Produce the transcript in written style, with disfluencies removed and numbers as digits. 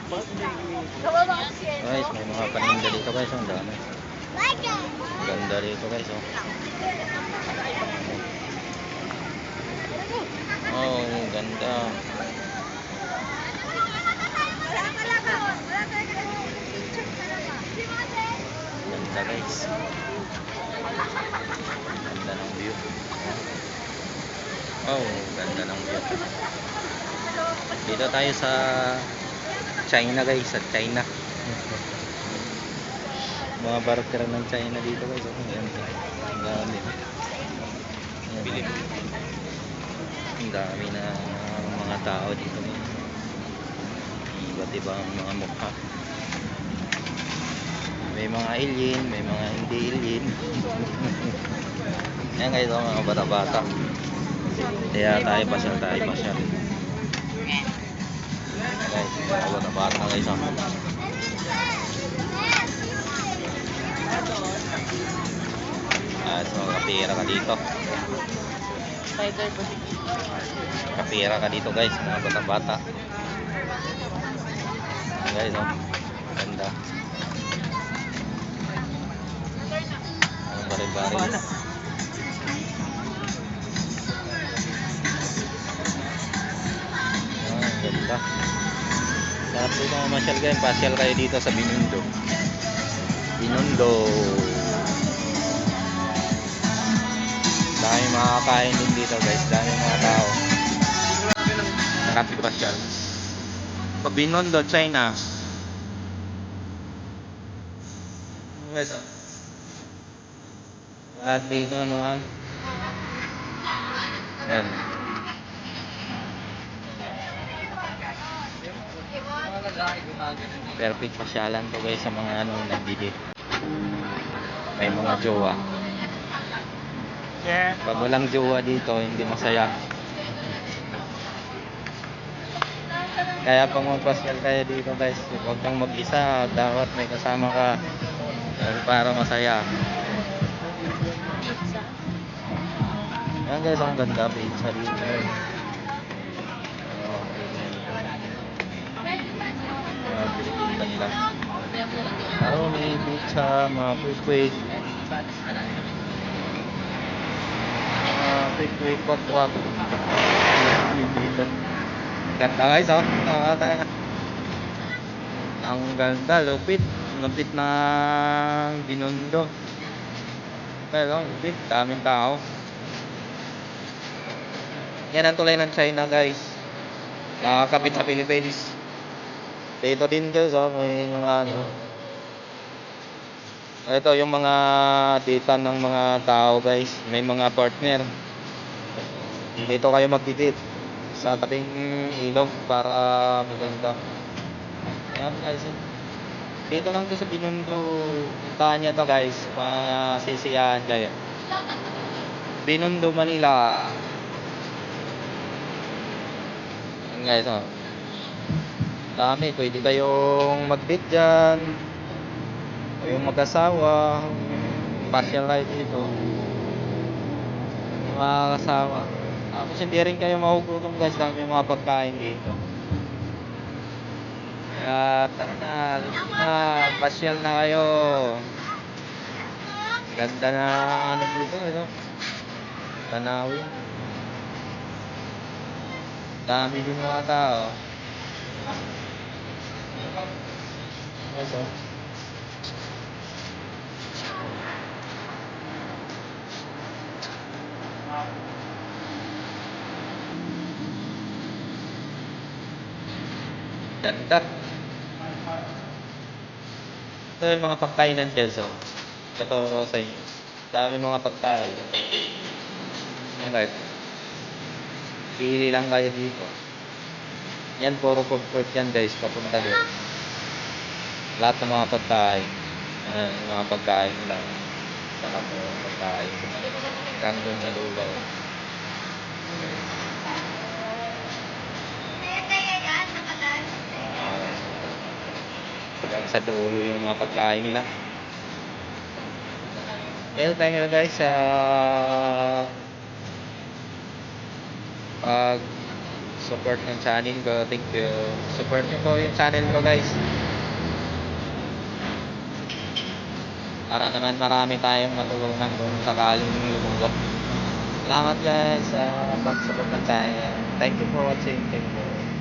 Guys, may mga paninda dito guys, ang dami. Ganda dito guys, oh. Oh, ganda. Ganda guys. Ganda ng view. Oh, ganda ng view. Dito tayo sa China guys, sa China. Mga barker ng China dito guys. Ang ganda. Ang dami. Ayan. Ang dami na mga tao dito. Iba't ibang mga mukha. May mga alien, may mga hindi alien. Yan guys, mga bata-bata. Kaya tayo pasyal. Guys, mga bata-bata guys. So kapira ka dito. Kapira ka dito guys, mga bata-bata. Guys, oh. Ganda. Bari-bari. Ganda. Lahat dito mamasyal kayo, pasyal kayo dito sa Binondo. Dami makakain din dito guys, dami mga tao. Marami pasyal. Pag Binondo, China. At dito naman. Yan. Perfect pasyalan to guys sa mga nagbili. May mga jowa. Pag walang jowa dito, hindi masaya. Kaya pag magpasyal kayo dito guys, huwag kang mag-isa, dapat may kasama ka para masaya. Yan guys, ang ganda pizza dito. Pinipinta nila. May pizza, mga quick. Quick kwak. Ganda guys, oh. Ang ganda, lupit na Binondo. Pero lupit, daming tao. Yan ang tulay ng China guys. Nakakapit sa Philippines. Dito din guys, oh, may mga ito yung mga data ng mga tao guys. May mga partner. Dito kayo mag-date sa tabing ilog para maganda. Yan guys. Dito lang to sa Binondo. Puntahan nyo to guys. Masisiyahan kayo. Binondo, Manila. Yan guys, oh. Dami. Pwede kayong mag-date dyan. O yung mag-asawa. Pasyal kayo dito. Mga kasama. Tapos hindi rin kayo mahugutom guys. Dami mga pagkain dito. Tara na, pasyal na kayo. Ganda na dito, ito. Tanawin. Dami din mga tao. Ito. Ganda. Ito yung mga pagkain ng Chelsea. Ito sa inyo. Dami mga pagkain. Alright. Pili lang kayo dito. Yan, puro food court yan guys. Papunta dito. Lahat ng mga pagkain. Mga pagkain lang. Saka po pagkain. Kandun sa lugaw. Sa dulo yung mga pagkain nila. Well, thank you guys sa support ng channel ko. Thank you. Support nyo po yung channel ko, guys. Para naman marami tayong matulungan kung sakaling lumulok. Salamat guys sa pag-support ng channel. Thank you for watching. Thank you.